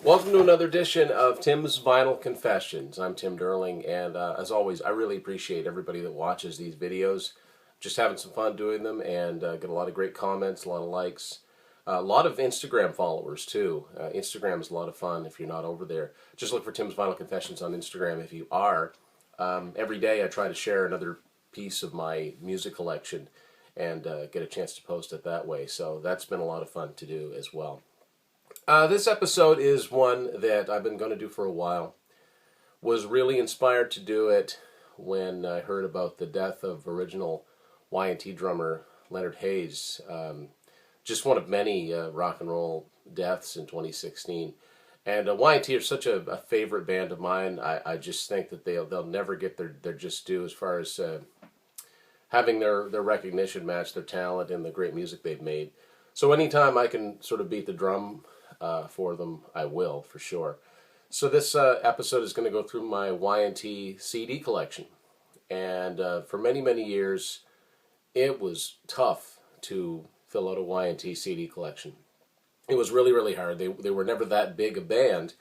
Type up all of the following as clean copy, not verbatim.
Welcome to another edition of Tim's Vinyl Confessions. I'm Tim Derling, and as always, I really appreciate everybody that watches these videos. Just having some fun doing them, and get a lot of great comments, a lot of likes. A lot of Instagram followers, too. Instagram is a lot of fun if you're not over there. Just look for Tim's Vinyl Confessions on Instagram if you are. Every day I try to share another piece of my music collection and get a chance to post it that way. So that's been a lot of fun to do as well. This episode is one that I've been going to do for a while. Was really inspired to do it when I heard about the death of original Y&T drummer Leonard Haze. Just one of many rock and roll deaths in 2016. And Y&T are such a favorite band of mine. I just think that they'll never get their just due as far as having their recognition match their talent and the great music they've made. So anytime I can sort of beat the drum for them, I will, for sure. So this episode is going to go through my Y&T CD collection. And for many, many years, it was tough to fill out a Y&T CD collection. It was really, really hard. They were never that big a band,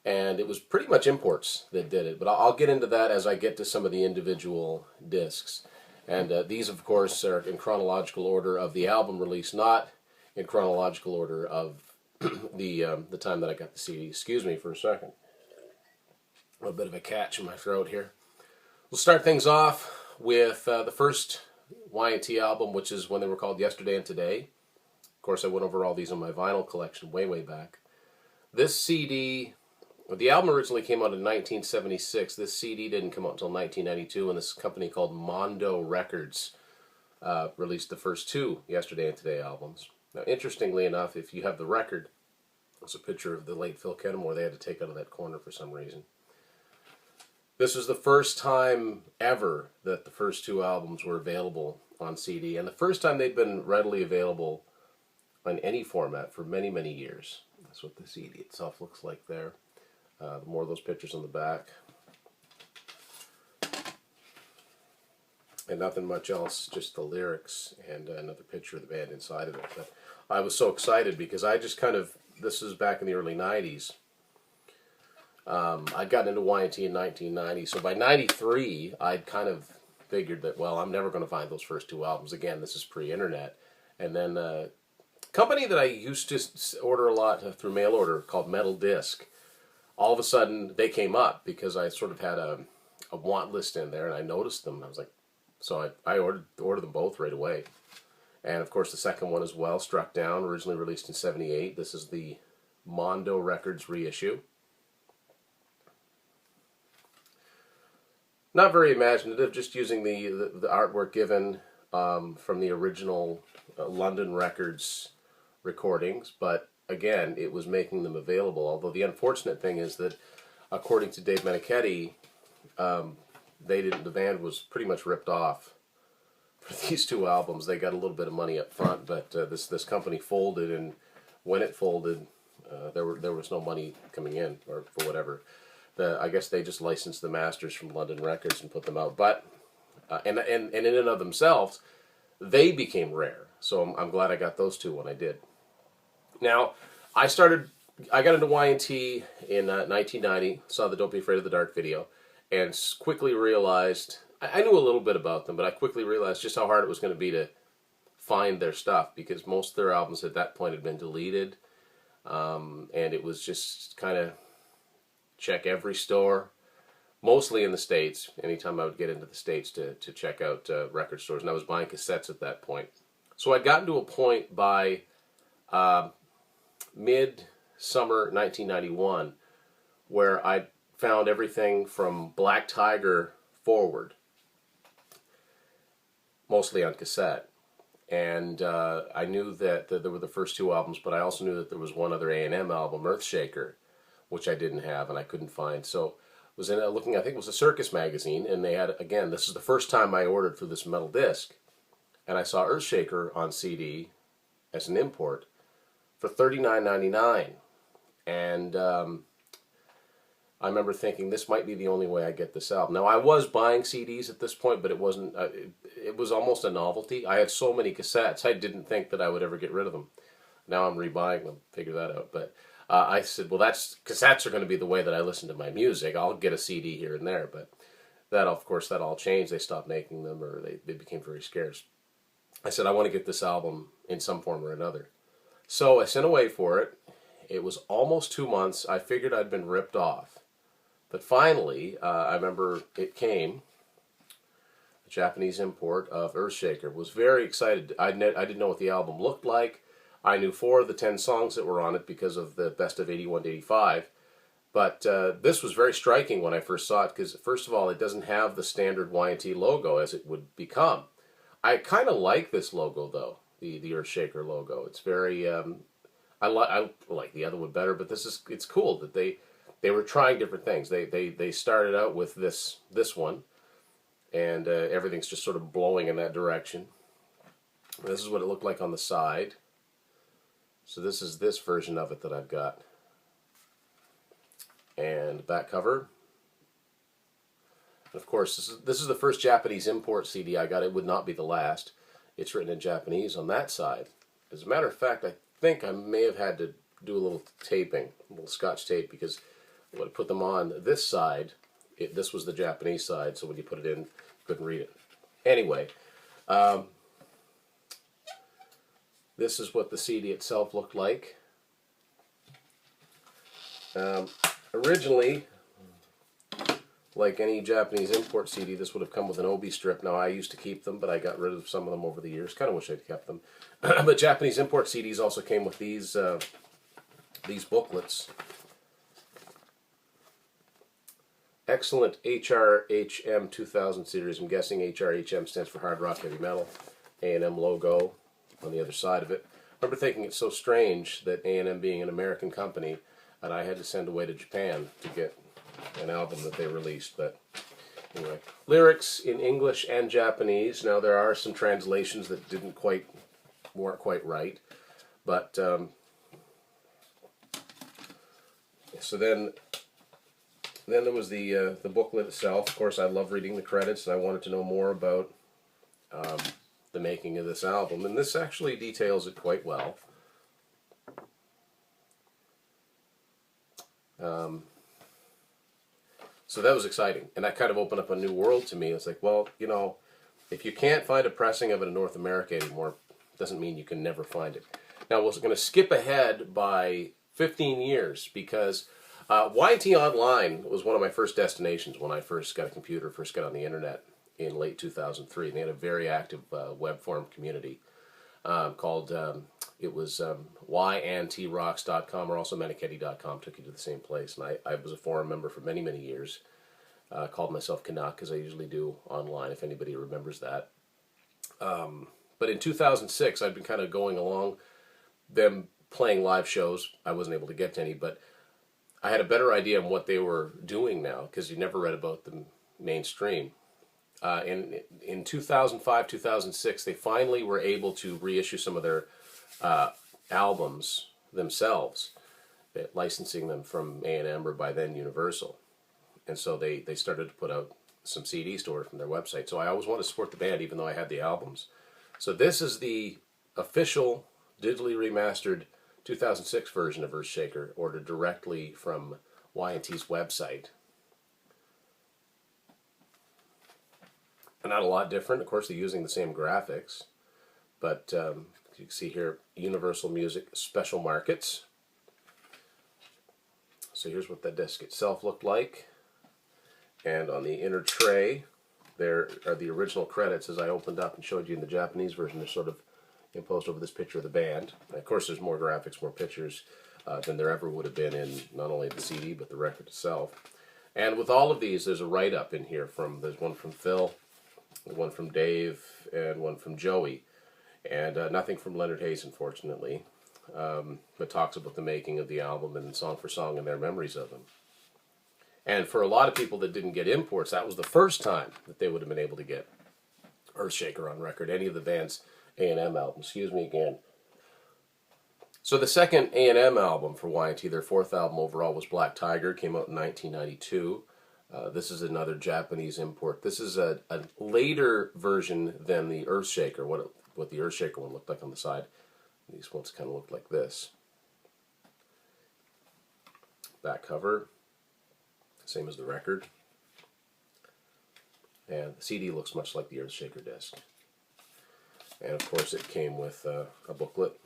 and it was pretty much imports that did it. But I'll get into that as I get to some of the individual discs. And these, of course, are in chronological order of the album release, not in chronological order of the time that I got the CD. Excuse me for a second. A bit of a catch in my throat here. We'll start things off with the first Y&T album, which is when they were called Yesterday and Today. Of course, I went over all these in my vinyl collection way, way back. This CD, the album originally came out in 1976. This CD didn't come out until 1992, and this company called Mondo Records released the first two Yesterday and Today albums. Now, interestingly enough, if you have the record, it's a picture of the late Phil Kennemore they had to take out of that corner for some reason. This was the first time ever that the first two albums were available on CD, and the first time they'd been readily available in any format for many, many years. That's what the CD itself looks like there. More of those pictures on the back. And nothing much else, just the lyrics and another picture of the band inside of it. But I was so excited because I just kind of, this is back in the early 90s. I'd gotten into Y&T in 1990, so by 93, I'd kind of figured that, well, I'm never going to find those first two albums again. This is pre-internet. And then a company that I used to order a lot through mail order called Metal Disc, all of a sudden they came up because I sort of had a want list in there, and I noticed them. I was like, so I ordered them both right away. And of course the second one as well, Struck Down, originally released in 78. This is the Mondo Records reissue. Not very imaginative, just using the artwork given from the original London Records recordings. But again, it was making them available. Although the unfortunate thing is that, according to Dave Meniketti, the band was pretty much ripped off for these two albums. They got a little bit of money up front, but this company folded, and when it folded, there was no money coming in, or for whatever. I guess they just licensed the masters from London Records and put them out. But and in and of themselves, they became rare. So I'm glad I got those two when I did. Now I got into Y&T in 1990. Saw the Don't Be Afraid of the Dark video. And quickly realized, I knew a little bit about them, but I quickly realized just how hard it was going to be to find their stuff, because most of their albums at that point had been deleted, and it was just kind of check every store, mostly in the States, anytime I would get into the States to check out record stores, and I was buying cassettes at that point. So I'd gotten to a point by mid-summer 1991 where I found everything from Black Tiger forward, mostly on cassette. And I knew that there were the first two albums, but I also knew that there was one other A&M album, Earthshaker, which I didn't have and I couldn't find. So I was looking, I think it was a Circus magazine, and they had, again, this is the first time I ordered through this metal disc, and I saw Earthshaker on CD as an import for $39.99. And I remember thinking, this might be the only way I get this album. Now, I was buying CDs at this point, but it wasn't. It was almost a novelty. I had so many cassettes, I didn't think that I would ever get rid of them. Now I'm rebuying them. Figure that out. But I said, well, cassettes are going to be the way that I listen to my music. I'll get a CD here and there, but that, of course, that all changed. They stopped making them, or they became very scarce. I said, I want to get this album in some form or another. So I sent away for it. It was almost 2 months. I figured I'd been ripped off. But finally, I remember it came, a Japanese import of Earthshaker. Was very excited. I didn't know what the album looked like. I knew 4 of the 10 songs that were on it because of the best of 81 to 85. But this was very striking when I first saw it because, first of all, it doesn't have the standard Y&T logo as it would become. I kind of like this logo, though, the Earthshaker logo. It's very, I like the other one better, but it's cool that they were trying different things. They started out with this one, and everything's just sort of blowing in that direction. This is what it looked like on the side. So this is this version of it that I've got. And back cover. And of course, this is the first Japanese import CD I got. It would not be the last. It's written in Japanese on that side. As a matter of fact, I think I may have had to do a little taping, a little Scotch tape, because when I put them on this side, this was the Japanese side, so when you put it in, you couldn't read it. Anyway, this is what the CD itself looked like. Originally, like any Japanese import CD, this would have come with an obi strip. Now, I used to keep them, but I got rid of some of them over the years. Kind of wish I'd kept them. But Japanese import CDs also came with these booklets. Excellent HRHM 2000 series. I'm guessing HRHM stands for Hard Rock Heavy Metal. A&M logo on the other side of it. I remember thinking it's so strange that A&M being an American company, and I had to send away to Japan to get an album that they released. But anyway, lyrics in English and Japanese. Now there are some translations that weren't quite right, but so then there was the booklet itself. Of course, I love reading the credits, and I wanted to know more about the making of this album, and this actually details it quite well. So that was exciting, and that kind of opened up a new world to me. It's like, well, you know, if you can't find a pressing of it in North America anymore, doesn't mean you can never find it. Now, we're going to skip ahead by 15 years, because Y&T Online was one of my first destinations when I first got a computer, first got on the internet in late 2003. And they had a very active web forum community called, it was yantrocks.com, or also Manichetti.com, took you to the same place. And I was a forum member for many, many years. Called myself Canuck, as I usually do online, if anybody remembers that. But in 2006, I'd been kind of going along, them playing live shows. I wasn't able to get to any, but I had a better idea on what they were doing now, because you never read about them mainstream. In 2005, 2006, they finally were able to reissue some of their albums themselves, licensing them from A&M, or by then Universal. And so they started to put out some CDs to order from their website. So I always wanted to support the band, even though I had the albums. So this is the official, digitally remastered 2006 version of Earthshaker, ordered directly from Y&T's website. Not a lot different. Of course, they're using the same graphics, but you can see here, Universal Music Special Markets. So here's what the disc itself looked like. And on the inner tray, there are the original credits, as I opened up and showed you in the Japanese version. They're sort of imposed over this picture of the band. And of course, there's more graphics, more pictures than there ever would have been in not only the CD, but the record itself. And with all of these, there's a write-up in here. There's one from Phil, one from Dave, and one from Joey. And nothing from Leonard Haze, unfortunately, but talks about the making of the album and song for song and their memories of them. And for a lot of people that didn't get imports, that was the first time that they would have been able to get Earthshaker on record, any of the band's A&M albums. Excuse me again. So the second A&M album for Y&T, their fourth album overall, was Black Tiger, came out in 1992. This is another Japanese import. This is a later version than the Earthshaker, what the Earthshaker one looked like on the side. These ones kind of look like this. Back cover, same as the record. And the CD looks much like the Earthshaker disc. And of course it came with a booklet.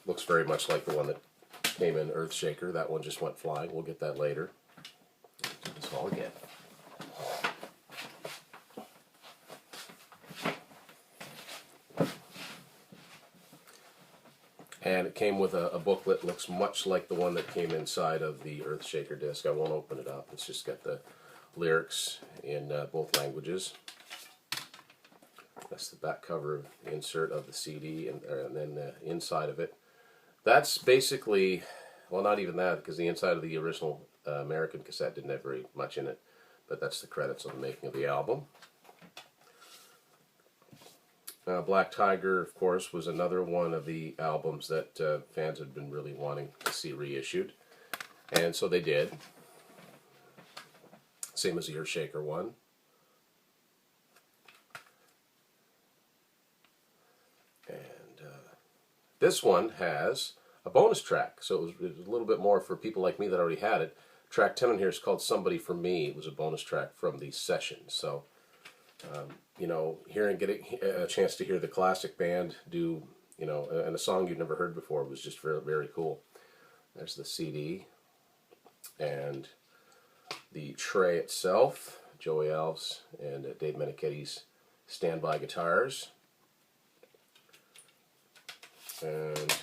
Looks very much like the one that came in Earthshaker. That one just went flying. We'll get that later. Do this all again. And it came with a booklet. Looks much like the one that came inside of the Earthshaker disc. I won't open it up. It's just got the lyrics in both languages. That's the back cover insert of the CD, and then the inside of it. That's basically, well, not even that, because the inside of the original American cassette didn't have very much in it, but that's the credits on the making of the album. Black Tiger, of course, was another one of the albums that fans had been really wanting to see reissued, and so they did. Same as the Earthshaker one. And this one has a bonus track, so it was a little bit more for people like me that already had it. Track 10 on here is called Somebody For Me. It was a bonus track from the sessions. So, you know, getting a chance to hear the classic band do, you know, and a song you'd never heard before was just very, very cool. There's the CD and the tray itself, Joey Alves and Dave Meniketti's standby guitars. And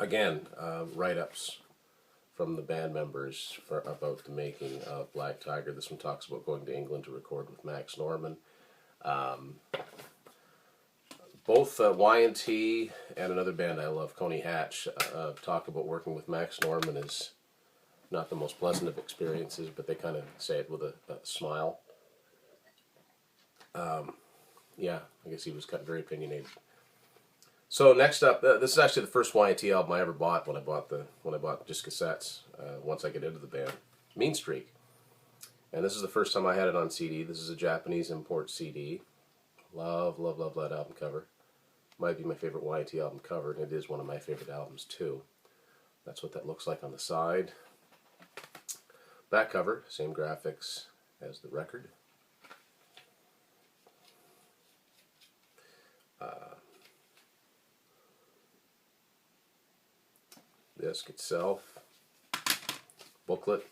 again, write-ups from the band members about the making of Black Tiger. This one talks about going to England to record with Max Norman. Both Y&T and another band I love, Coney Hatch, talk about working with Max Norman is not the most pleasant of experiences, but they kind of say it with a smile. Yeah, I guess he was kind of very opinionated. So next up, this is actually the first Y&T album I ever bought when I bought just cassettes. Once I get into the band, Mean Streak, and this is the first time I had it on CD. This is a Japanese import CD. Love, love, love that album cover. Might be my favorite Y&T album cover, and it is one of my favorite albums too. That's what that looks like on the side. Back cover, same graphics as the record. Disc itself, booklet,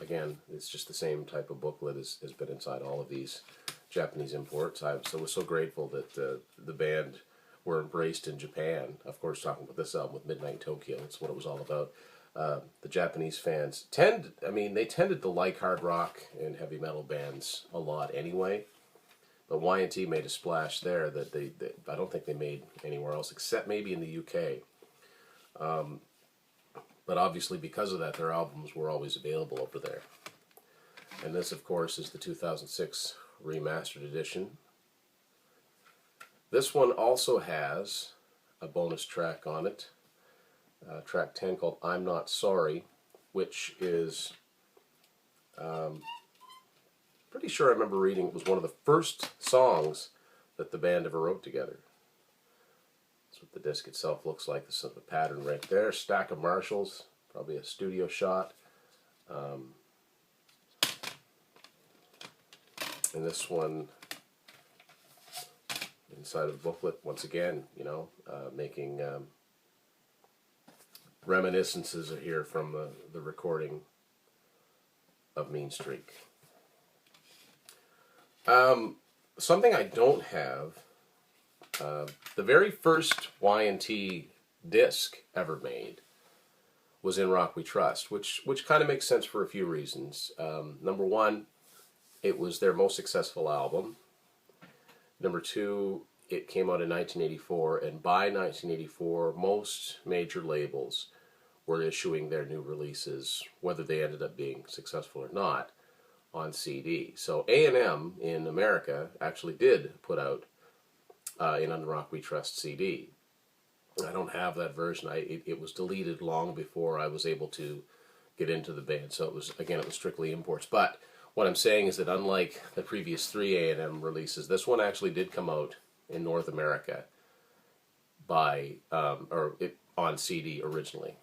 again, it's just the same type of booklet as has been inside all of these Japanese imports. I was so grateful that the band were embraced in Japan. Of course, talking about this album with Midnight in Tokyo, that's what it was all about. The Japanese fans tended to like hard rock and heavy metal bands a lot anyway, but Y&T made a splash there that I don't think they made anywhere else except maybe in the UK. But obviously because of that, their albums were always available over there. And this, of course, is the 2006 remastered edition. This one also has a bonus track on it, track 10, called I'm Not Sorry, which is, pretty sure I remember reading it was one of the first songs that the band ever wrote together. That's what the disc itself looks like. This is the pattern right there. Stack of Marshalls, probably a studio shot. And this one, inside of the booklet, once again, you know, making reminiscences here from the recording of Mean Streak. Something I don't have, the very first Y&T disc ever made was In Rock We Trust, which kind of makes sense for a few reasons. Number one, it was their most successful album. Number two, it came out in 1984, and by 1984, most major labels were issuing their new releases, whether they ended up being successful or not, on CD. So A&M in America actually did put out In Rock We Trust CD. I don't have that version. It was deleted long before I was able to get into the band. So it was strictly imports. But what I'm saying is that unlike the previous three A&M releases, this one actually did come out in North America on CD originally.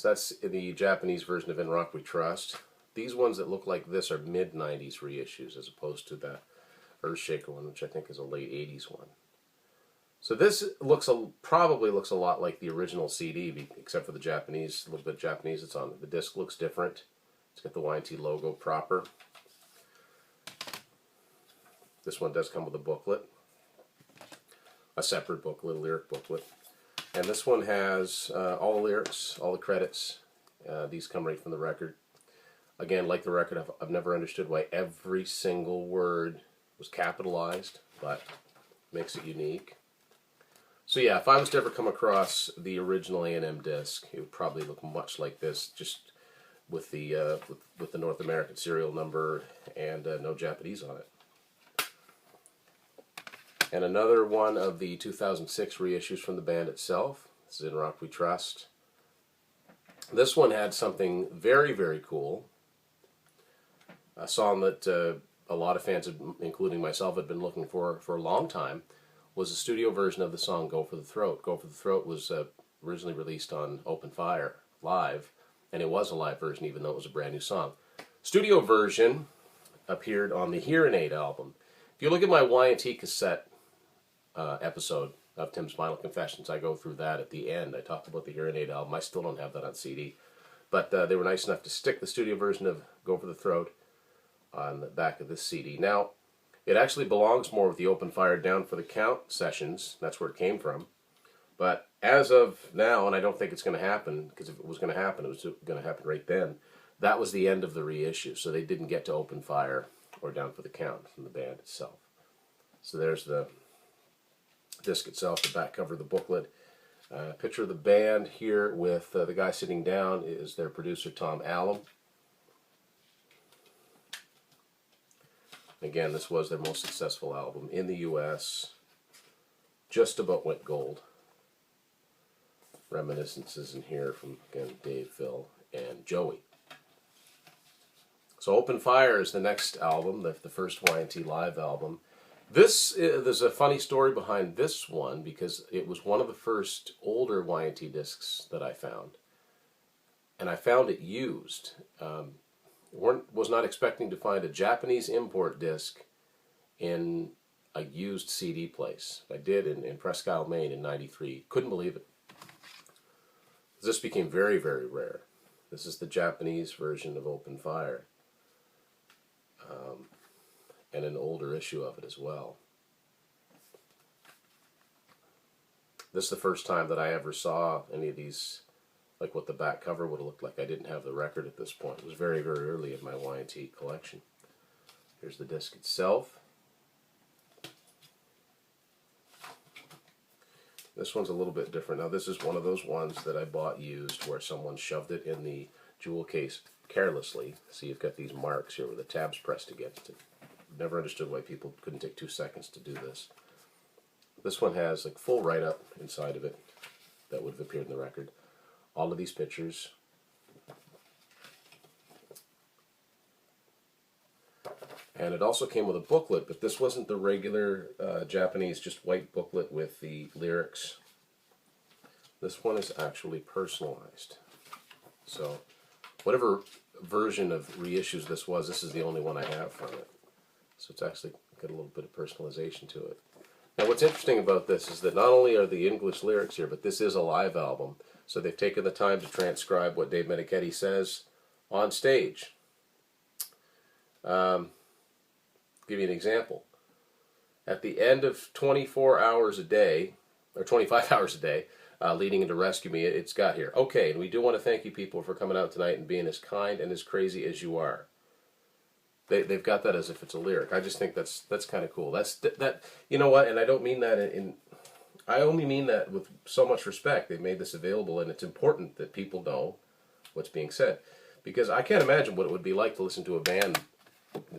So that's the Japanese version of In Rock We Trust. These ones that look like this are mid-90s reissues as opposed to the Earthshaker one, which I think is a late 80s one. So this probably looks a lot like the original CD, except for the Japanese, a little bit Japanese it's on. The disc looks different. It's got the Y&T logo proper. This one does come with a booklet, a separate booklet, a lyric booklet. And this one has all the lyrics, all the credits. These come right from the record. Again, like the record, I've never understood why every single word was capitalized, but makes it unique. So yeah, if I was to ever come across the original A&M disc, it would probably look much like this, just with the North American serial number and no Japanese on it. And another one of the 2006 reissues from the band itself. This is In Rock We Trust. This one had something very, very cool. A song that a lot of fans, including myself, had been looking for a long time, was a studio version of the song Go for the Throat. Go for the Throat was originally released on Open Fire live, and it was a live version even though it was a brand new song. Studio version appeared on the Hearing Aid album. If you look at my Y&T cassette episode of Tim's Vinyl Confessions, I go through that at the end. I talk about the Hearing Aid album. I still don't have that on CD. But they were nice enough to stick the studio version of Go for the Throat on the back of this CD. Now, it actually belongs more with the Open Fire Down for the Count sessions. That's where it came from. But as of now, and I don't think it's going to happen, because if it was going to happen, it was going to happen right then, that was the end of the reissue. So they didn't get to Open Fire or Down for the Count from the band itself. So there's the disc itself, the back cover of the booklet. Picture of the band here with the guy sitting down is their producer, Tom Allum. Again, this was their most successful album in the U.S. Just about went gold. Reminiscences in here from, again, Dave, Phil, and Joey. So Open Fire is the next album, the first Y&T live album. There's a funny story behind this one because it was one of the first older Y&T discs that I found. And I found it used. Was not expecting to find a Japanese import disc in a used CD place. I did in Presque Isle, Maine in '93. Couldn't believe it. This became very, very rare. This is the Japanese version of Open Fire. And an older issue of it as well. This is the first time that I ever saw any of these, like what the back cover would have looked like. I didn't have the record at this point. It was very, very early in my Y&T collection. Here's the disc itself. This one's a little bit different. Now this is one of those ones that I bought used where someone shoved it in the jewel case carelessly. See, you've got these marks here where the tab's pressed against it. Never understood why people couldn't take 2 seconds to do this. This one has like full write-up inside of it that would have appeared in the record. All of these pictures. And it also came with a booklet, but this wasn't the regular Japanese, just white booklet with the lyrics. This one is actually personalized. So whatever version of reissues this was, this is the only one I have from it. So it's actually got a little bit of personalization to it. Now what's interesting about this is that not only are the English lyrics here, but this is a live album. So they've taken the time to transcribe what Dave Menichetti says on stage. Give you an example. At the end of 24 hours a day, or 25 hours a day, leading into Rescue Me, it's got here. Okay, and we do want to thank you people for coming out tonight and being as kind and as crazy as you are. They've got that as if it's a lyric. I just think that's kind of cool. That you know what? And I don't mean that I only mean that with so much respect. They've made this available, and it's important that people know what's being said, because I can't imagine what it would be like to listen to a band,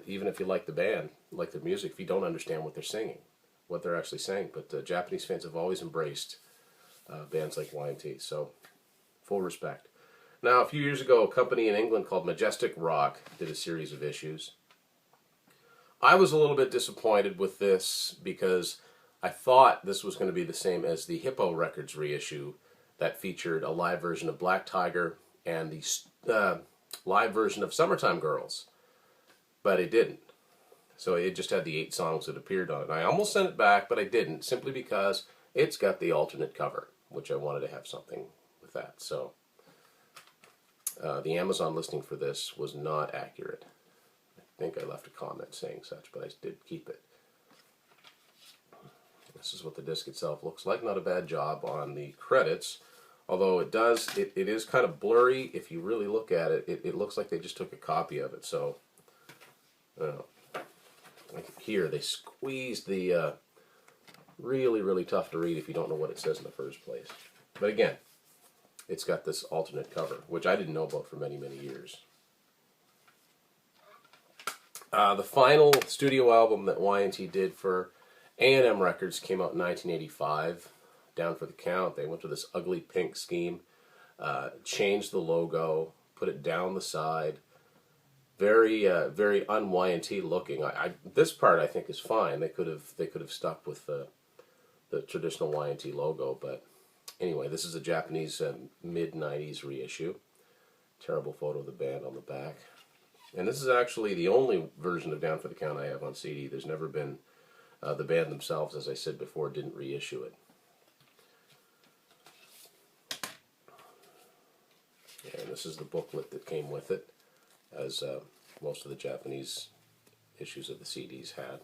even if you like the band, like their music, if you don't understand what they're singing, what they're actually saying. But Japanese fans have always embraced bands like Y&T, so full respect. Now, a few years ago, a company in England called Majestic Rock did a series of issues. I was a little bit disappointed with this because I thought this was going to be the same as the Hippo Records reissue that featured a live version of Black Tiger and the live version of Summertime Girls, but it didn't. So it just had the 8 songs that appeared on it. I almost sent it back, but I didn't, simply because it's got the alternate cover, which I wanted to have something with that. So the Amazon listing for this was not accurate. I think I left a comment saying such, but I did keep it. This is what the disc itself looks like. Not a bad job on the credits, although it is kind of blurry. If you really look at it, it looks like they just took a copy of it. So like here, they squeezed the really, really tough to read if you don't know what it says in the first place. But again, it's got this alternate cover, which I didn't know about for many, many years. The final studio album that Y&T did for A&M Records came out in 1985. Down for the Count. They went to this ugly pink scheme, changed the logo, put it down the side. Very, very un-Y&T looking. This part I think is fine. They could have stuck with the traditional Y&T logo, but anyway, this is a Japanese mid-90s reissue. Terrible photo of the band on the back. And this is actually the only version of Down for the Count I have on CD. There's never been, the band themselves, as I said before, didn't reissue it. And this is the booklet that came with it, as most of the Japanese issues of the CDs had.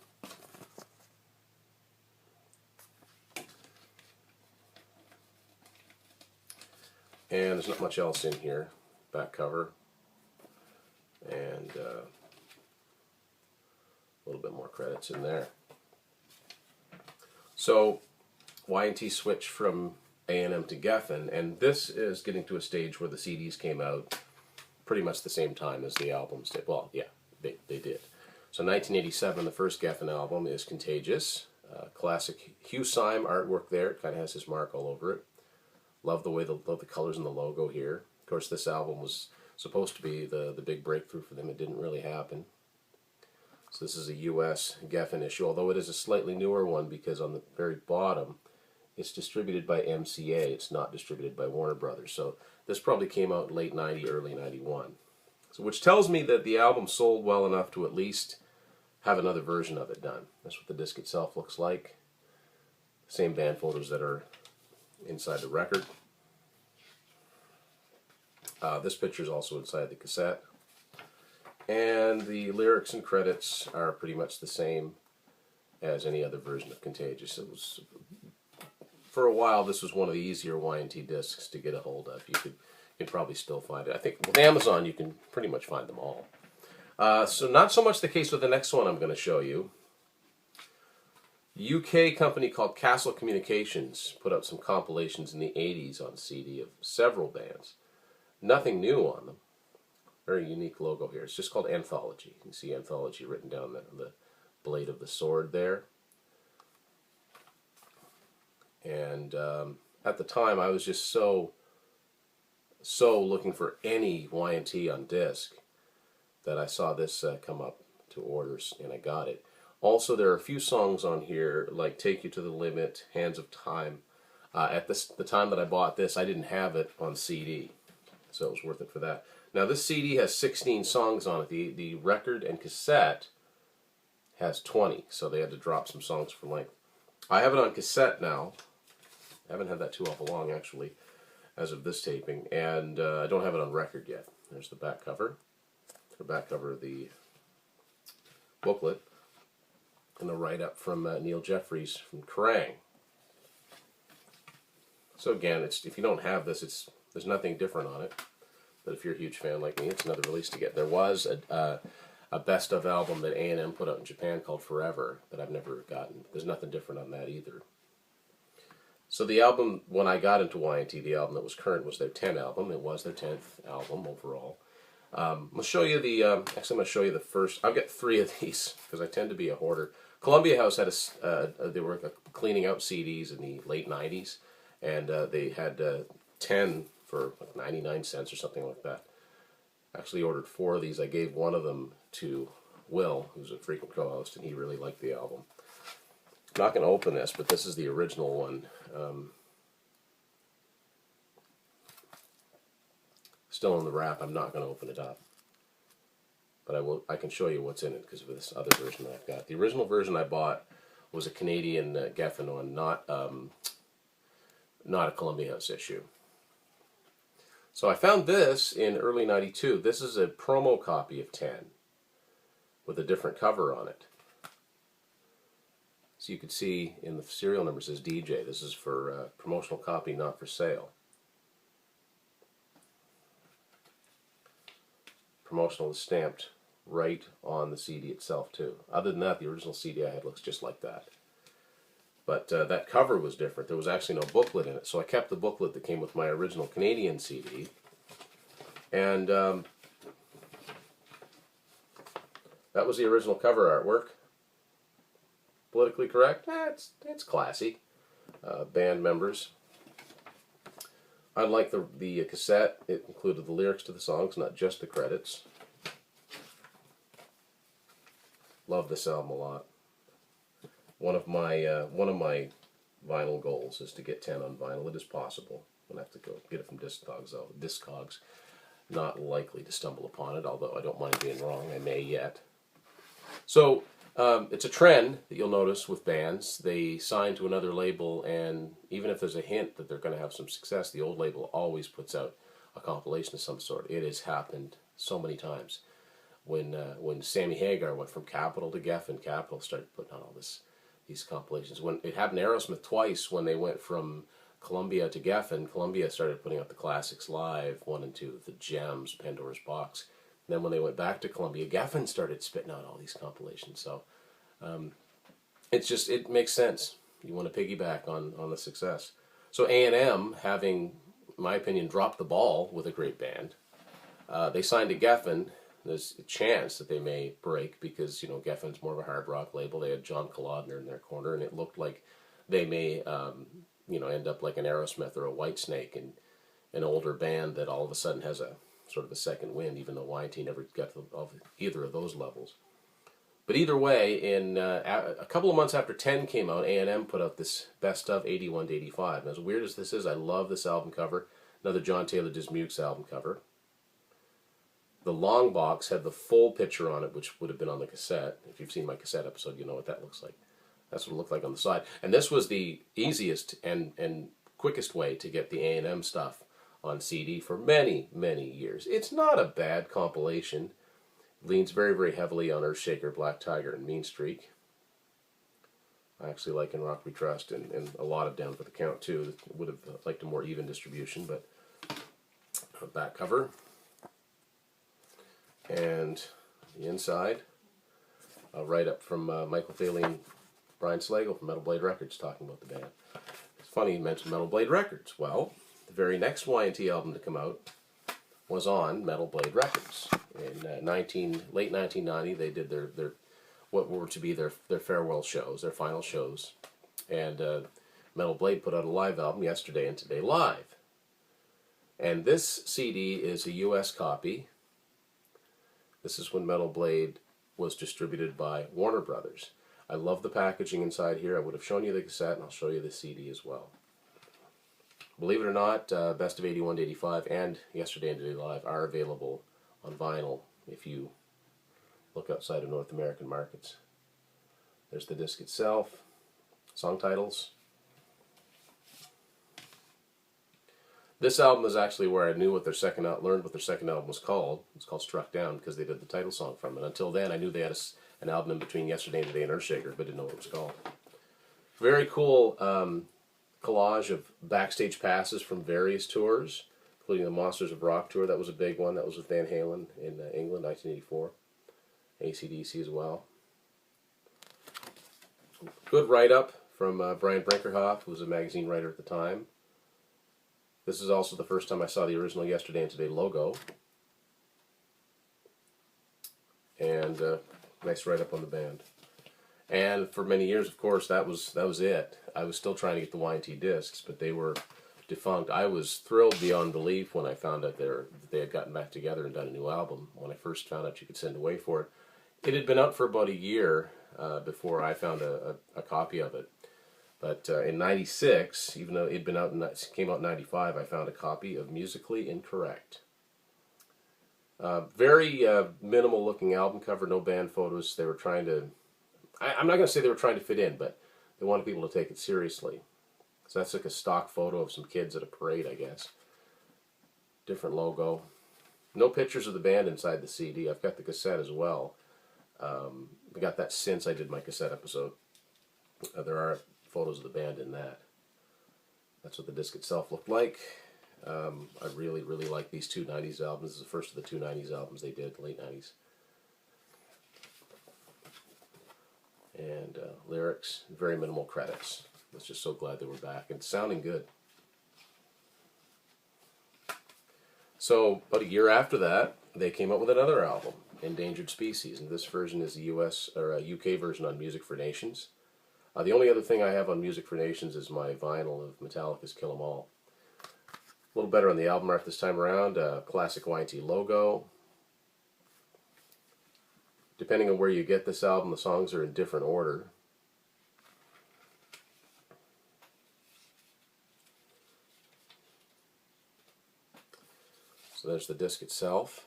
And there's not much else in here. Back cover. And a little bit more credits in there. So Y&T switched from A&M to Geffen, and this is getting to a stage where the CDs came out pretty much the same time as the albums did. Well, yeah, they did. So 1987, the first Geffen album is Contagious. Classic Hugh Syme artwork there. It kind of has his mark all over it. Love the way the colors in the logo here. Of course, this album was supposed to be the big breakthrough for them. It didn't really happen. So this is a U.S. Geffen issue, although it is a slightly newer one because on the very bottom it's distributed by MCA. It's not distributed by Warner Brothers. So this probably came out late 90, early 91. So which tells me that the album sold well enough to at least have another version of it done. That's what the disc itself looks like. Same band photos that are inside the record. This picture is also inside the cassette. And the lyrics and credits are pretty much the same as any other version of Contagious. It was, for a while, this was one of the easier Y&T discs to get a hold of. You could probably still find it. I think with Amazon you can pretty much find them all. So not so much the case with the next one I'm going to show you. A UK company called Castle Communications put out some compilations in the 80s on CD of several bands. Nothing new on them. Very unique logo here. It's just called Anthology. You can see Anthology written down on the blade of the sword there. And at the time I was just so looking for any Y&T on disc that I saw this come up to orders and I got it. Also, there are a few songs on here like Take You to the Limit, Hands of Time. At the time that I bought this, I didn't have it on CD, so it was worth it for that. Now this CD has 16 songs on it. The record and cassette has 20, so they had to drop some songs for length. I have it on cassette now. I haven't had that too awful long, actually, as of this taping, and I don't have it on record yet. There's the back cover. The back cover of the booklet. And a write-up from Neil Jeffries from Kerrang. So again, if you don't have this, there's nothing different on it. But if you're a huge fan like me, it's another release to get. There was a best-of album that A&M put out in Japan called Forever that I've never gotten. There's nothing different on that either. So the album, when I got into Y&T, the album that was current was their 10th album. It was their 10th album overall. I'll show you the, actually I'm going to show you the first. I've got 3 of these because I tend to be a hoarder. Columbia House had they were cleaning out CDs in the late 90s, and they had 10 for like 99 cents or something like that. Actually ordered 4 of these. I gave one of them to Will, who's a frequent co-host, and he really liked the album. I'm not going to open this, but this is the original one. still in the wrap. I'm not going to open it up. But I can show you what's in it because of this other version that I've got. The original version I bought was a Canadian Geffen one, not a Columbia House issue. So I found this in early '92. This is a promo copy of 10 with a different cover on it. So you can see in the serial number it says DJ. This is for promotional copy, not for sale. Promotional is stamped right on the CD itself too. Other than that, the original CD I had looks just like that. But that cover was different. There was actually no booklet in it, so I kept the booklet that came with my original Canadian CD. And that was the original cover artwork. Politically correct? It's classy. Band members. Unlike the cassette, it included the lyrics to the songs, not just the credits. Love this album a lot. One of my vinyl goals is to get 10 on vinyl. It is possible. I'm gonna have to go get it from Discogs though. Discogs, not likely to stumble upon it, although I don't mind being wrong. I may yet. So it's a trend that you'll notice with bands. They sign to another label, and even if there's a hint that they're going to have some success, the old label always puts out a compilation of some sort. It has happened so many times. When Sammy Hagar went from Capitol to Geffen, Capitol started putting out all these compilations. When it happened to Aerosmith twice, when they went from Columbia to Geffen, Columbia started putting out the Classics Live 1 and 2, the Gems, Pandora's Box. And then when they went back to Columbia, Geffen started spitting out all these compilations. So it makes sense. You want to piggyback on the success. So A&M, having, in my opinion, dropped the ball with a great band, they signed to Geffen. There's a chance that they may break because, Geffen's more of a hard rock label. They had John Kalodner in their corner, and it looked like they may, end up like an Aerosmith or a Whitesnake, and an older band that all of a sudden has a sort of a second wind, even though Y&T never got to either of those levels. But either way, in a couple of months after 10 came out, A&M put out this Best of 81 to 85. And as weird as this is, I love this album cover. Another John Taylor Dismukes album cover. The long box had the full picture on it, which would have been on the cassette. If you've seen my cassette episode, you know what that looks like. That's what it looked like on the side. And this was the easiest and quickest way to get the A&M stuff on CD for many, many years. It's not a bad compilation. Leans very, very heavily on Earthshaker, Black Tiger, and Mean Streak. I actually like In Rock We Trust and a lot of Down for the Count too. Would have liked a more even distribution, but back cover. And the inside, a write-up from Michael Thaley and Brian Slagle from Metal Blade Records talking about the band. It's funny you mentioned Metal Blade Records. Well, the very next Y&T album to come out was on Metal Blade Records. In late 1990, they did their what were to be their farewell shows, their final shows. And Metal Blade put out a live album, Yesterday and Today Live. And this CD is a U.S. copy. This is when Metal Blade was distributed by Warner Brothers. I love the packaging inside here. I would have shown you the cassette, and I'll show you the CD as well. Believe it or not, Best of 81 to 85 and Yesterday and Today Live are available on vinyl if you look outside of North American markets. There's the disc itself, song titles. This album is actually where I knew what learned what their second album was called. It's called Struck Down because they did the title song from it. Until then, I knew they had an album in between Yesterday and Today and Earthshaker, but didn't know what it was called. Very cool collage of backstage passes from various tours, including the Monsters of Rock tour. That was a big one. That was with Van Halen in England, 1984. AC/DC as well. Good write-up from Brian Brinkerhoff, who was a magazine writer at the time. This is also the first time I saw the original Yesterday and Today logo. And nice write-up on the band. And for many years, of course, that was it. I was still trying to get the Y&T discs, but they were defunct. I was thrilled beyond belief when I found out that they had gotten back together and done a new album. When I first found out you could send away for it. It had been out for about a year before I found a copy of it. But in '96, even though it came out in '95, I found a copy of Musically Incorrect. Very minimal looking album cover, no band photos. They were trying to, I'm not going to say they were trying to fit in, but they wanted people to take it seriously. So that's like a stock photo of some kids at a parade, I guess. Different logo. No pictures of the band inside the CD. I've got the cassette as well. I got that since I did my cassette episode. There are photos of the band in that. That's what the disc itself looked like. I really, really like these two 90s albums. This is the first of the two 90s albums they did, late 90s. And lyrics, very minimal credits. I was just so glad they were back and sounding good. So, about a year after that, they came up with another album, Endangered Species, and this version is the US or UK version on Music for Nations. The only other thing I have on Music for Nations is my vinyl of Metallica's Kill 'Em All. A little better on the album art this time around, classic Y&T logo. Depending on where you get this album, the songs are in different order. So there's the disc itself.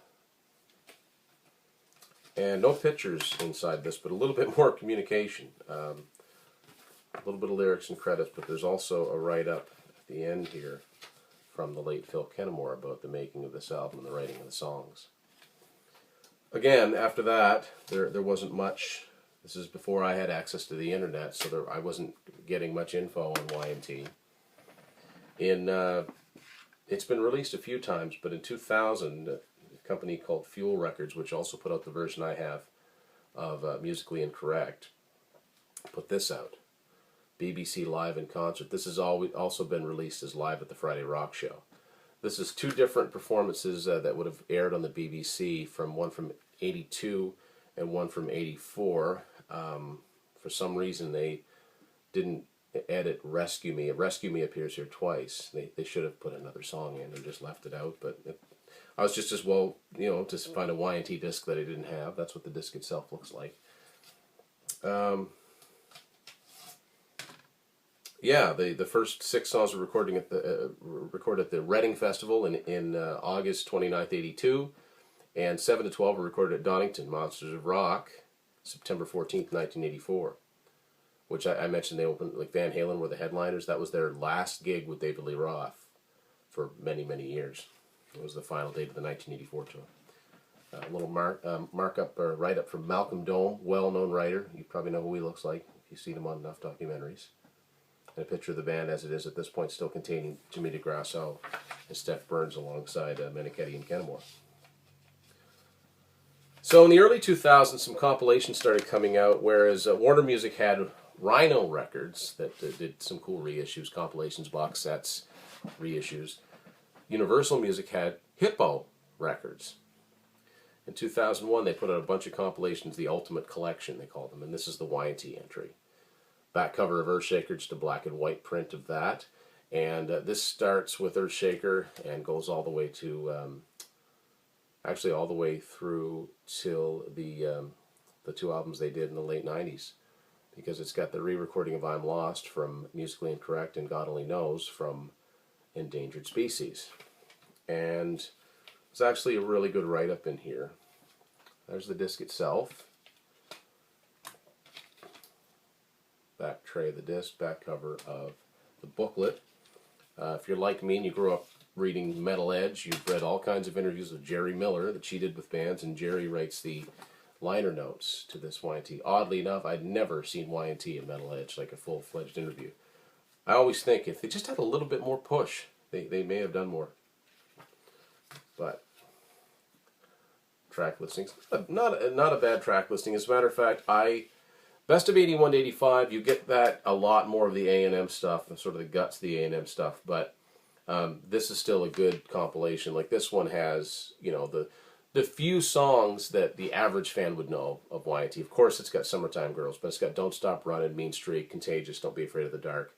And no pictures inside this, but a little bit more communication. A little bit of lyrics and credits, but there's also a write-up at the end here from the late Phil Kennemore about the making of this album and the writing of the songs. Again, after that, there wasn't much. This is before I had access to the internet, so I wasn't getting much info on Y&T. It's been released a few times, but in 2000, a company called Fuel Records, which also put out the version I have of Musically Incorrect, put this out. BBC Live in Concert. This has also been released as Live at the Friday Rock Show. This is two different performances that would have aired on the BBC, one from '82 and one from '84. For some reason, they didn't edit Rescue Me. Rescue Me appears here twice. They should have put another song in and just left it out, but I was just as well, to find a Y&T disc that I didn't have. That's what the disc itself looks like. Yeah, the first 6 songs were recorded at the Reading Festival in August 29th, '82, and 7 to 12 were recorded at Donington Monsters of Rock, September 14th, 1984, which I mentioned they opened, like Van Halen were the headliners. That was their last gig with David Lee Roth for many, many years. It was the final date of the 1984 tour. A little markup or write-up from Malcolm Dome, well-known writer. You probably know who he looks like if you've seen him on enough documentaries. And a picture of the band as it is at this point, still containing Jimmy DeGrasso and Steph Burns alongside Meniketti and Kennemore. So in the early 2000s, some compilations started coming out, whereas Warner Music had Rhino Records that did some cool reissues, compilations, box sets, reissues. Universal Music had Hippo Records. In 2001, they put out a bunch of compilations, the Ultimate Collection, they called them, and this is the Y&T entry. Back cover of Earthshaker, just a black and white print of that. And this starts with Earthshaker and goes all the way to, actually all the way through till the 2 albums they did in the late 90s. Because it's got the re-recording of I'm Lost from Musically Incorrect and God Only Knows from Endangered Species. And there's actually a really good write-up in here. There's the disc itself. Back tray of the disc, back cover of the booklet. If you're like me and you grew up reading Metal Edge, you've read all kinds of interviews with Jerry Miller that she did with bands, and Jerry writes the liner notes to this Y&T. Oddly enough, I'd never seen Y&T in Metal Edge, like a full-fledged interview. I always think if they just had a little bit more push, they may have done more. But track listings, not a bad track listing. As a matter of fact, Best of 81 to 85, you get that a lot more of the A&M stuff, sort of the guts of the A&M stuff, but this is still a good compilation. Like this one has, the few songs that the average fan would know of Y&T. Of course, it's got Summertime Girls, but it's got Don't Stop Running, Mean Streak, Contagious, Don't Be Afraid of the Dark,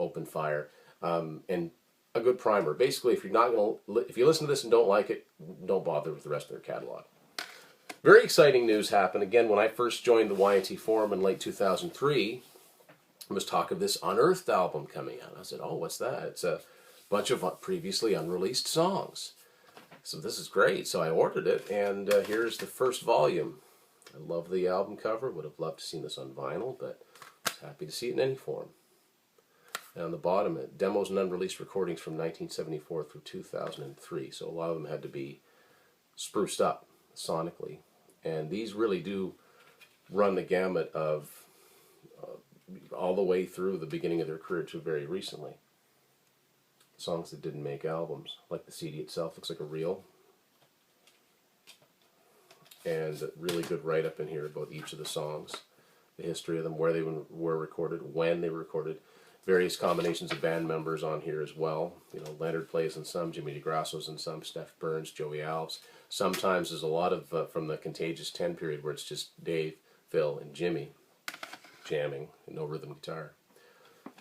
Open Fire, and a good primer. Basically, if you listen to this and don't like it, don't bother with the rest of their catalog. Very exciting news happened. Again, when I first joined the Y&T forum in late 2003, there was talk of this Unearthed album coming out. I said, oh, what's that? It's a bunch of previously unreleased songs. So this is great. So I ordered it, and here's the first volume. I love the album cover. Would have loved to see this on vinyl, but I was happy to see it in any form. And on the bottom, demos and unreleased recordings from 1974 through 2003. So a lot of them had to be spruced up sonically. And these really do run the gamut of all the way through the beginning of their career to very recently. Songs that didn't make albums, like the CD itself looks like a reel. And a really good write-up in here about each of the songs, the history of them, where they were recorded, when they were recorded, various combinations of band members on here as well. You know, Leonard plays in some, Jimmy DeGrasso's in some, Steph Burns, Joey Alves. Sometimes there's a lot of, from the Contagious 10 period, where it's just Dave, Phil, and Jimmy jamming, and no rhythm guitar.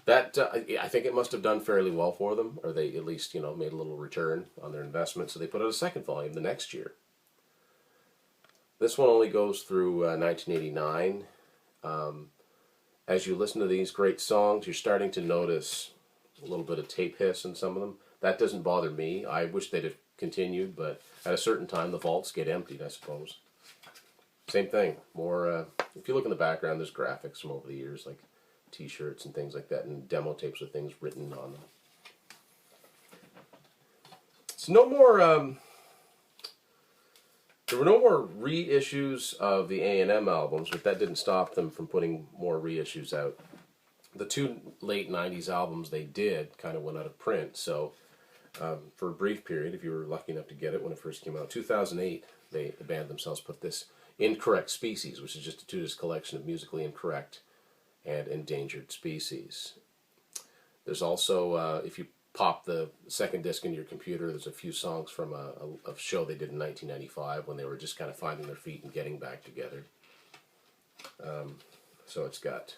That, I think it must have done fairly well for them, or they at least, you know, made a little return on their investment, so they put out a second volume the next year. This one only goes through 1989. As you listen to these great songs, you're starting to notice a little bit of tape hiss in some of them. That doesn't bother me. I wish they'd have continued, but at a certain time the vaults get emptied, I suppose. Same thing. More, if you look in the background, there's graphics from over the years, like T-shirts and things like that, and demo tapes with things written on them. So no more. There were no more reissues of the A&M albums, but that didn't stop them from putting more reissues out. The two late 90s albums they did kind of went out of print, so for a brief period, if you were lucky enough to get it when it first came out, 2008, the band themselves put this Incorrect Species, which is just a two-disc collection of musically incorrect and endangered species. There's also, if you pop the second disc into your computer, there's a few songs from a show they did in 1995 when they were just kind of finding their feet and getting back together. So it's got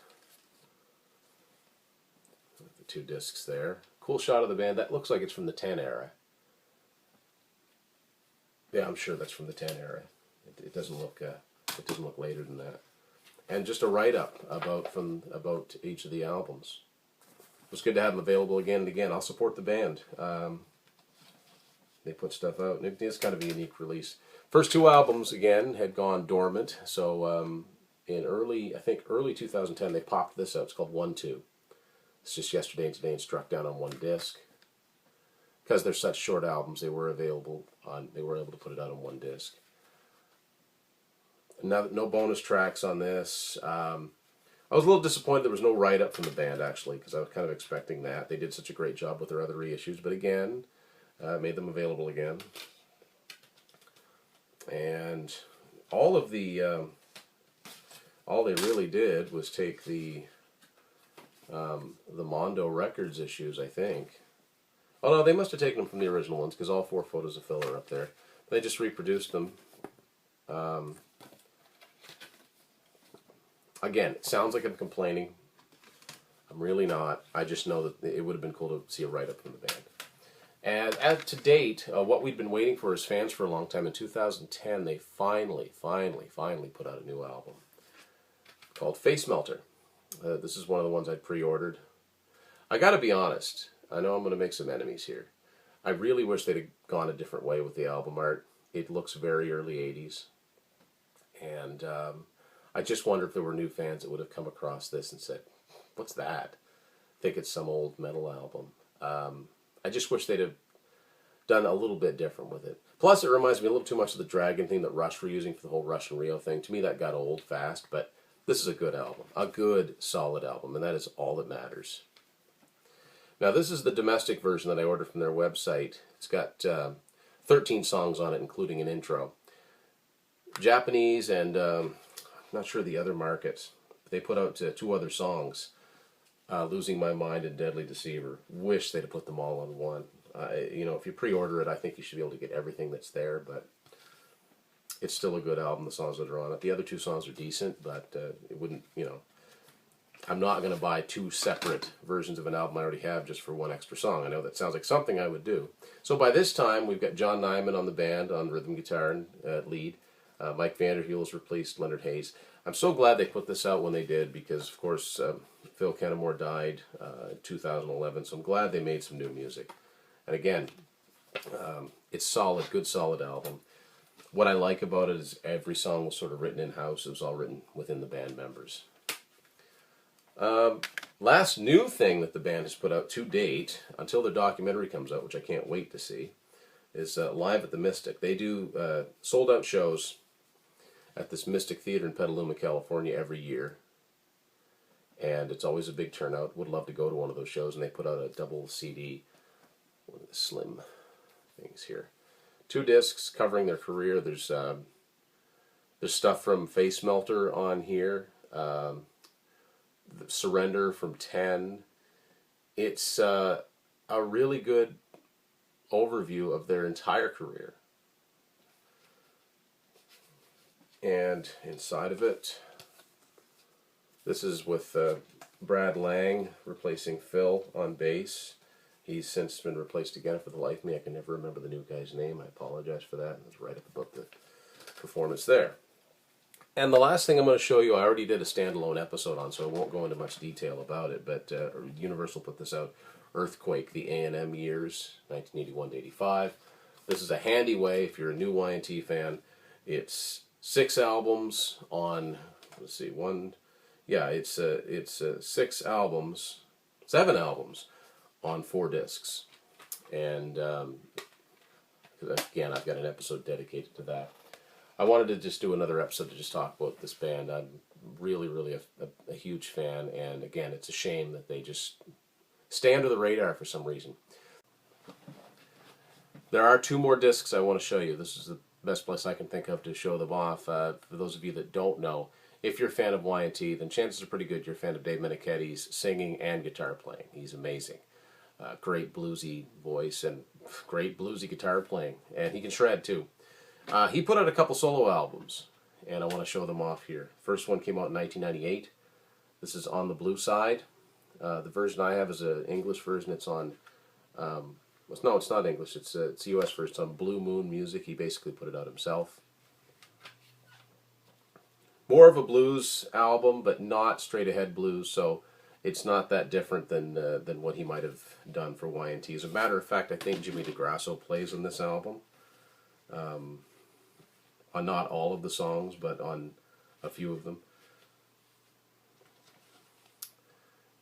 the two discs there. Cool shot of the band. That looks like it's from the 10 era. Yeah, I'm sure that's from the 10 era. It doesn't look later than that. And just a write-up about each of the albums. It's good to have them available again and again. I'll support the band. They put stuff out. And it's kind of a unique release. First two albums, again, had gone dormant. So in early 2010, they popped this out. It's called 1-2. It's just Yesterday and Today and struck down on one disc. Because they're such short albums, they were able to put it out on one disc. No bonus tracks on this. I was a little disappointed there was no write-up from the band, actually, because I was kind of expecting that. They did such a great job with their other reissues, but again, made them available again. And all they really did was take the Mondo Records issues, I think. Oh no, they must have taken them from the original ones, because all 4 photos of Phil are up there. They just reproduced them. Again, it sounds like I'm complaining. I'm really not. I just know that it would have been cool to see a write-up from the band. And as to date, what we'd been waiting for as fans for a long time, in 2010, they finally put out a new album called Face Melter. This is one of the ones I'd pre-ordered. I gotta be honest, I know I'm gonna make some enemies here. I really wish they'd have gone a different way with the album art. It looks very early 80s. And I just wonder if there were new fans that would have come across this and said, what's that? Think it's some old metal album. I just wish they'd have done a little bit different with it. Plus, it reminds me a little too much of the Dragon thing that Rush were using for the whole Rush and Rio thing. To me, that got old fast, but this is a good album. A good, solid album, and that is all that matters. Now, this is the domestic version that I ordered from their website. It's got 13 songs on it, including an intro. Japanese and I'm not sure the other markets. They put out 2 other songs, Losing My Mind and Deadly Deceiver. Wish they'd have put them all on one. You know, if you pre-order it, I think you should be able to get everything that's there, but it's still a good album, the songs that are on it. The other 2 songs are decent, but it wouldn't, you know, I'm not going to buy 2 separate versions of an album I already have just for 1 extra song. I know that sounds like something I would do. So by this time, we've got John Nyman on the band on rhythm guitar and lead. Mike Vanderheel's replaced Leonard Haze. I'm so glad they put this out when they did because, of course, Phil Kennemore died in 2011, so I'm glad they made some new music. And again, It's solid, good solid album. What I like about it is every song was sort of written in-house. It was all written within the band members. Last new thing that the band has put out to date, until their documentary comes out, which I can't wait to see, is Live at the Mystic. They do sold-out shows at this Mystic Theater in Petaluma, California every year. And it's always a big turnout. Would love to go to one of those shows. And they put out a double CD, one of the slim things here. 2 discs covering their career. There's stuff from Face Melter on here. Surrender from 10. It's a really good overview of their entire career. And inside of it, this is with Brad Lang replacing Phil on bass. He's since been replaced again. For the life of me, I can never remember the new guy's name. I apologize for that. It's right up above the performance there. And the last thing I'm going to show you, I already did a standalone episode on, so I won't go into much detail about it, but Universal put this out, Earthquake, the A&M years, 1981 to 85. This is a handy way, if you're a new Y&T fan. It's 6 albums on, let's see, it's 6 albums, 7 albums on 4 discs. And again, I've got an episode dedicated to that. I wanted to just do another episode to just talk about this band. I'm really, really a huge fan, and again, it's a shame that they just stay under the radar for some reason. There are 2 more discs I want to show you. This is the best place I can think of to show them off. For those of you that don't know, if you're a fan of Y&T, then chances are pretty good you're a fan of Dave Meniketti's singing and guitar playing. He's amazing. Great bluesy voice and great bluesy guitar playing, and he can shred too. He put out a couple solo albums, and I want to show them off here. First one came out in 1998. This is On the Blue Side. The version I have is an English version. It's on, no, it's not English. It's a US version. It's on Blue Moon Music. He basically put it out himself. More of a blues album, but not straight ahead blues, so it's not that different than what he might have done for Y&T. As a matter of fact, I think Jimmy DeGrasso plays on this album. On not all of the songs, but on a few of them.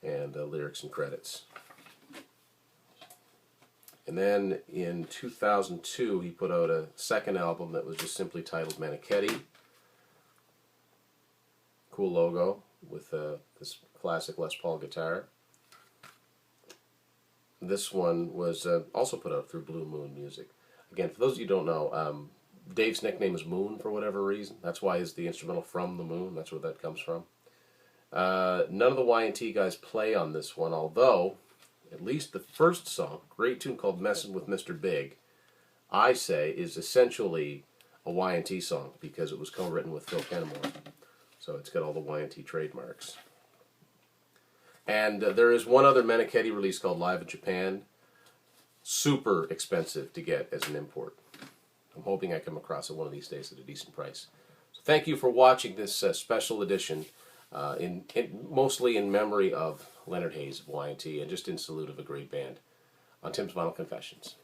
And lyrics and credits. And then in 2002, he put out a second album that was just simply titled Meniketti. Cool logo with this classic Les Paul guitar. This one was also put out through Blue Moon Music. Again, for those of you who don't know, Dave's nickname is Moon for whatever reason. That's why it's the instrumental From the Moon. That's where that comes from. None of the Y&T guys play on this one, although at least the first song, great tune called Messin' with Mr. Big, I say is essentially a Y&T song because it was co-written with Phil Kennemore. So it's got all the Y&T trademarks. And there is one other Meniketti release called Live in Japan. Super expensive to get as an import. I'm hoping I come across it one of these days at a decent price. So thank you for watching this special edition, mostly in memory of Leonard Haze of Y&T and just in salute of a great band on Tim's Vinyl Confessions.